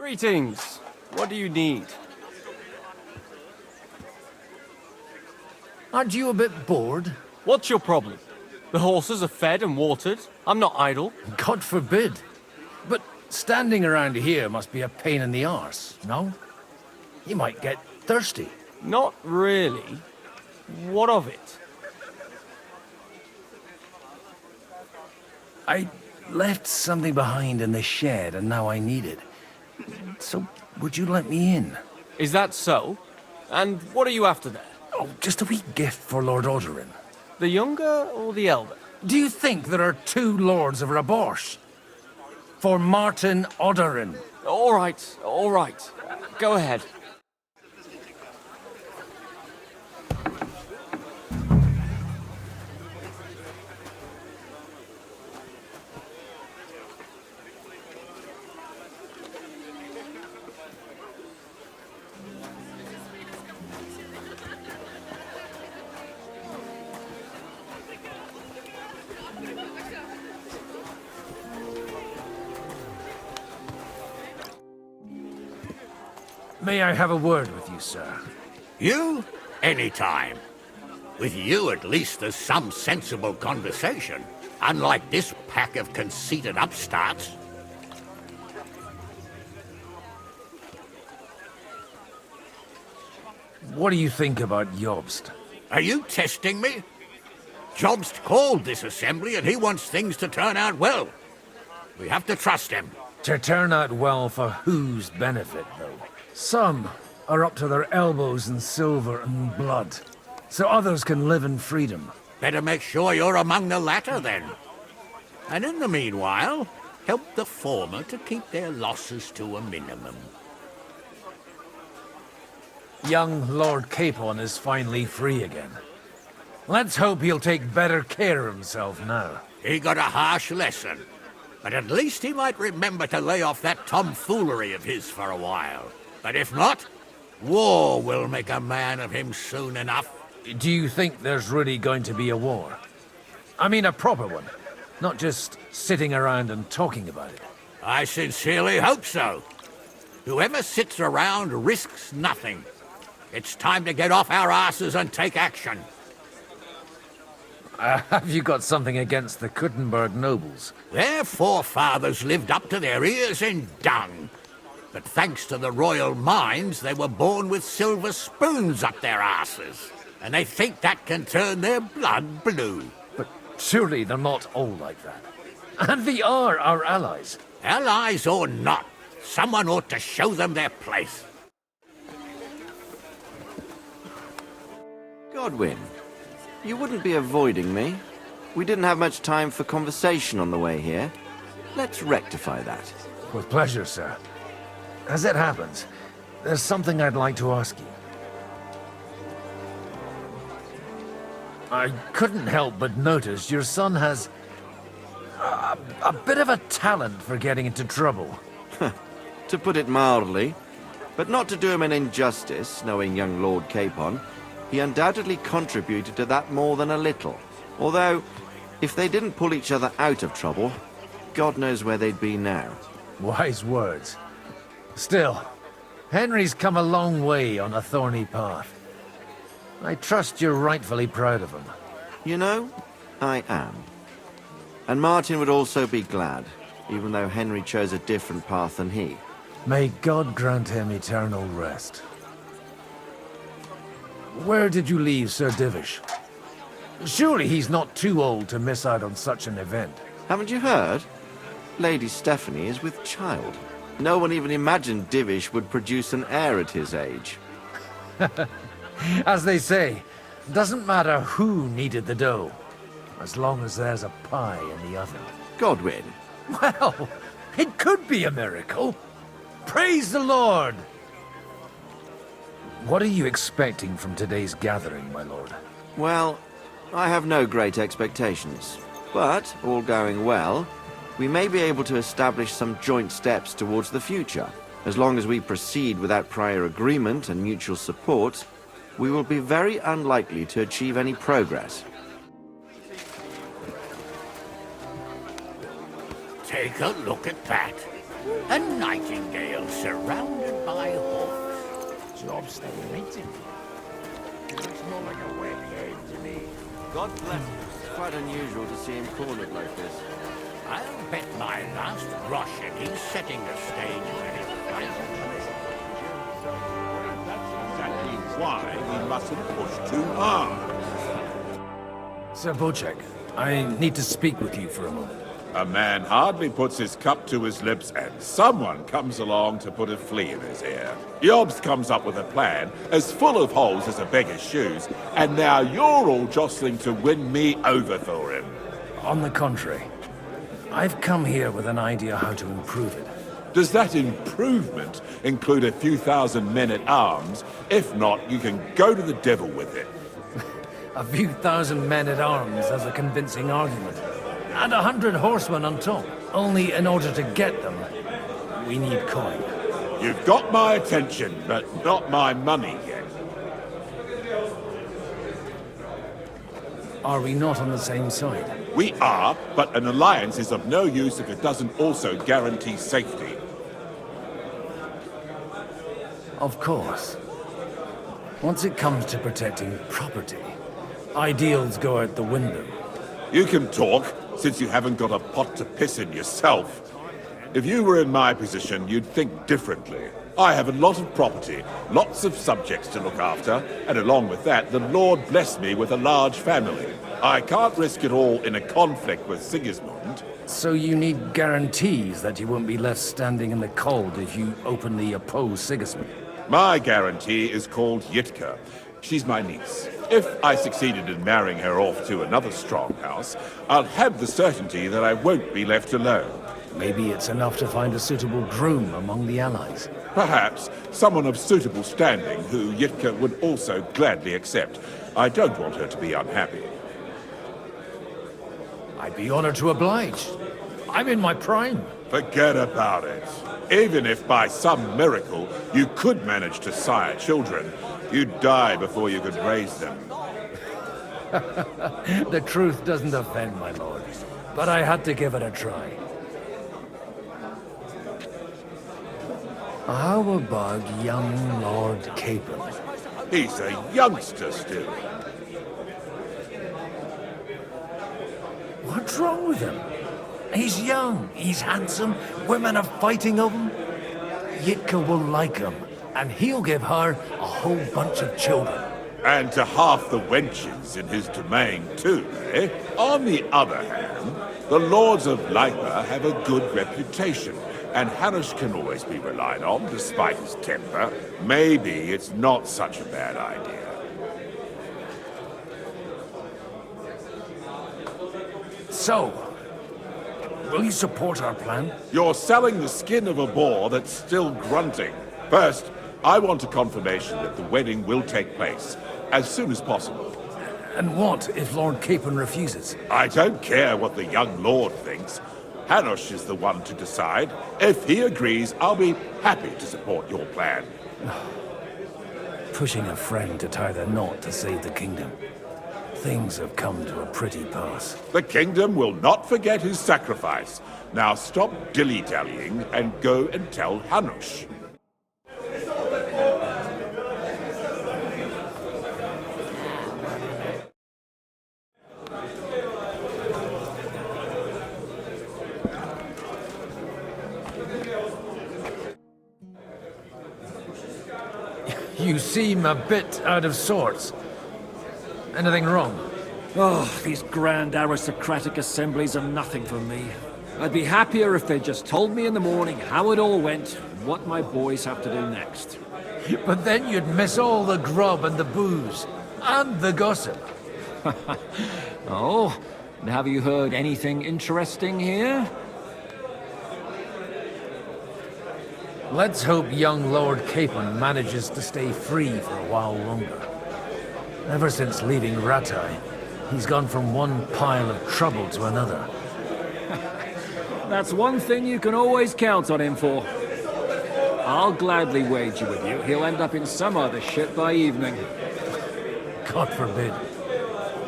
Greetings. What do you need? Aren't you a bit bored? What's your problem? The horses are fed and watered. I'm not idle. God forbid. But standing around here must be a pain in the arse, no? You might get thirsty. Not really. What of it? I left something behind in the shed and now I need it. So, would you let me in? Is that so? And what are you after there? Oh, just a wee gift for Lord Odorin. The younger or the elder? Do you think there are two lords of Raborsh? For Martin Odorin. All right. Go ahead. May I have a word with you, sir? You? Anytime. With you, at least, there's some sensible conversation. Unlike this pack of conceited upstarts. What do you think about Jobst? Are you testing me? Jobst called this assembly and he wants things to turn out well. We have to trust him. To turn out well for whose benefit, though? Some are up to their elbows in silver and blood, so others can live in freedom. Better make sure you're among the latter, then. And in the meanwhile, help the former to keep their losses to a minimum. Young Lord Capon is finally free again. Let's hope he'll take better care of himself now. He got a harsh lesson, but at least he might remember to lay off that tomfoolery of his for a while. But if not, war will make a man of him soon enough. Do you think there's really going to be a war? I mean a proper one, not just sitting around and talking about it. I sincerely hope so. Whoever sits around risks nothing. It's time to get off our asses and take action. Have you got something against the Kuttenberg nobles? Their forefathers lived up to their ears in dung. But thanks to the royal mines, they were born with silver spoons up their asses. And they think that can turn their blood blue. But surely they're not all like that. And they are our allies. Allies or not, someone ought to show them their place. Godwin, you wouldn't be avoiding me. We didn't have much time for conversation on the way here. Let's rectify that. With pleasure, sir. As it happens, there's something I'd like to ask you. I couldn't help but notice your son has a bit of a talent for getting into trouble. To put it mildly, but not to do him an injustice, knowing young Lord Capon, he undoubtedly contributed to that more than a little. Although, if they didn't pull each other out of trouble, God knows where they'd be now. Wise words. Still, Henry's come a long way on a thorny path. I trust you're rightfully proud of him. You know, I am. And Martin would also be glad, even though Henry chose a different path than he. May God grant him eternal rest. Where did you leave Sir Divish? Surely he's not too old to miss out on such an event. Haven't you heard? Lady Stephanie is with child. No one even imagined Divish would produce an heir at his age. As they say, doesn't matter who kneaded the dough, as long as there's a pie in the oven. Godwin. Well, it could be a miracle. Praise the Lord! What are you expecting from today's gathering, my lord? Well, I have no great expectations. But, all going well, we may be able to establish some joint steps towards the future. As long as we proceed without prior agreement and mutual support, we will be very unlikely to achieve any progress. Take a look at that. A nightingale surrounded by hawks. Job's the meeting. Looks more like a wet game to me. God bless him. It's quite unusual to see him cornered like this. I'll bet my last groschen he's setting the stage very fine. Exactly why we mustn't push too hard. Sir Bocek, I need to speak with you for a moment. A man hardly puts his cup to his lips and someone comes along to put a flea in his ear. Yobs comes up with a plan as full of holes as a beggar's shoes, and now you're all jostling to win me over for him. On the contrary, I've come here with an idea how to improve it. Does that improvement include a few thousand men-at-arms? If not, you can go to the devil with it. A few thousand men-at-arms has a convincing argument. And 100 horsemen on top. Only in order to get them, we need coin. You've got my attention, but not my money yet. Are we not on the same side? We are, but an alliance is of no use if it doesn't also guarantee safety. Of course. Once it comes to protecting property, ideals go out the window. You can talk, since you haven't got a pot to piss in yourself. If you were in my position, you'd think differently. I have a lot of property, lots of subjects to look after, and along with that, the Lord blessed me with a large family. I can't risk it all in a conflict with Sigismund. So you need guarantees that you won't be left standing in the cold if you openly oppose Sigismund. My guarantee is called Yitka. She's my niece. If I succeeded in marrying her off to another strong house, I'll have the certainty that I won't be left alone. Maybe it's enough to find a suitable groom among the allies. Perhaps someone of suitable standing who Yitka would also gladly accept. I don't want her to be unhappy. I'd be honored to oblige. I'm in my prime. Forget about it. Even if by some miracle you could manage to sire children, you'd die before you could raise them. The truth doesn't offend, my lord. But I had to give it a try. How about young Lord Capon? He's a youngster still. What's wrong with him? He's young, he's handsome, women are fighting of him. Yitka will like him, and he'll give her a whole bunch of children. And to half the wenches in his domain too, eh? On the other hand, the lords of Leipa have a good reputation, and Hanush can always be relied on, despite his temper. Maybe it's not such a bad idea. So, will you support our plan? You're selling the skin of a boar that's still grunting. First, I want a confirmation that the wedding will take place as soon as possible. And what if Lord Capon refuses? I don't care what the young lord thinks. Hanush is the one to decide. If he agrees, I'll be happy to support your plan. Pushing a friend to tie the knot to save the kingdom. Things have come to a pretty pass. The kingdom will not forget his sacrifice. Now stop dilly-dallying and go and tell Hanush. You seem a bit out of sorts. Anything wrong? Oh, these grand aristocratic assemblies are nothing for me. I'd be happier if they just told me in the morning how it all went, and what my boys have to do next. But then you'd miss all the grub and the booze. And the gossip. Oh, and have you heard anything interesting here? Let's hope young Lord Capon manages to stay free for a while longer. Ever since leaving Ratai, he's gone from one pile of trouble to another. That's one thing you can always count on him for. I'll gladly wager with you he'll end up in some other shit by evening. God forbid.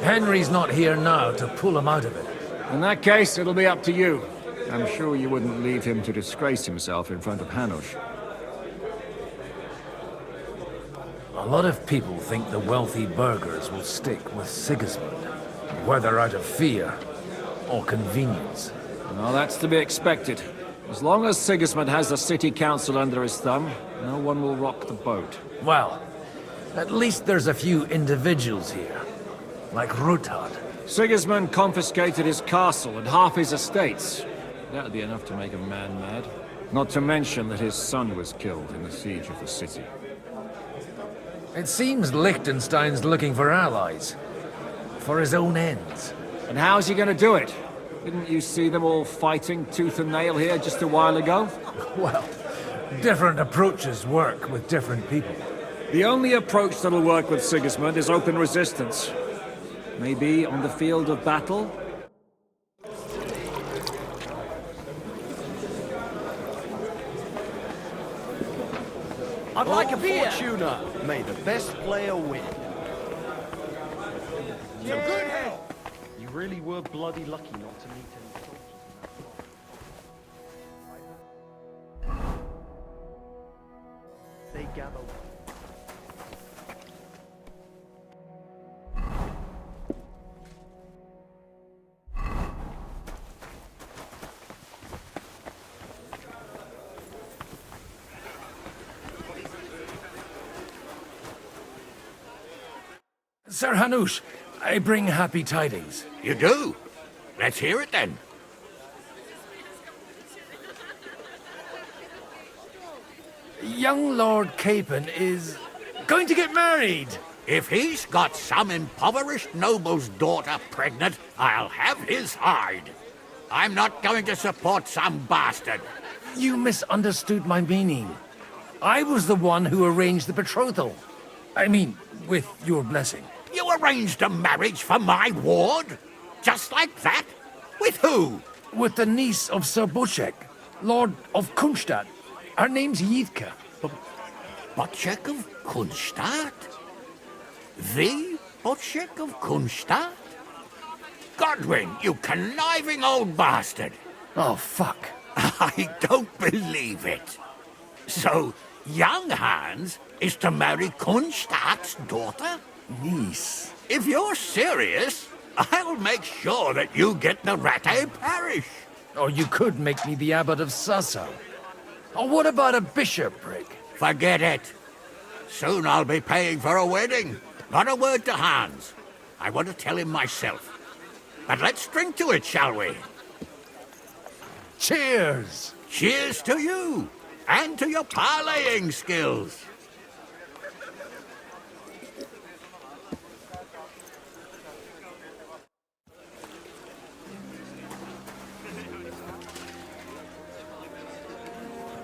Henry's not here now to pull him out of it. In that case, it'll be up to you. I'm sure you wouldn't leave him to disgrace himself in front of Hanush. A lot of people think the wealthy burghers will stick with Sigismund, whether out of fear or convenience. Well, that's to be expected. As long as Sigismund has the city council under his thumb, no one will rock the boat. Well, at least there's a few individuals here, like Ruthard. Sigismund confiscated his castle and half his estates. That'd be enough to make a man mad. Not to mention that his son was killed in the siege of the city. It seems Liechtenstein's looking for allies, for his own ends. And how's he gonna do it? Didn't you see them all fighting tooth and nail here just a while ago? Well, different approaches work with different people. The only approach that'll work with Sigismund is open resistance. Maybe on the field of battle? I'd like a Fortuna. May the best player win. Some good help. You really were bloody lucky not to meet any soldiers in that fight. They gather. Sir Hanush, I bring happy tidings. You do? Let's hear it then. Young Lord Capon is going to get married. If he's got some impoverished noble's daughter pregnant, I'll have his hide. I'm not going to support some bastard. You misunderstood my meaning. I was the one who arranged the betrothal. I mean, with your blessing. You arranged a marriage for my ward? Just like that? With who? With the niece of Sir Boschek, Lord of Kunstadt. Her name's Yidka. Boschek of Kunstadt? The Boschek of Kunstadt? Godwin, you conniving old bastard! Oh, fuck. I don't believe it. So, young Hans is to marry Kunstadt's daughter? Niece. If you're serious, I'll make sure that you get the Rattay parish. Or you could make me the abbot of Sassau. Or what about a bishopric? Forget it. Soon I'll be paying for a wedding. Not a word to Hans. I want to tell him myself. But let's drink to it, shall we? Cheers! Cheers to you, and to your parleying skills.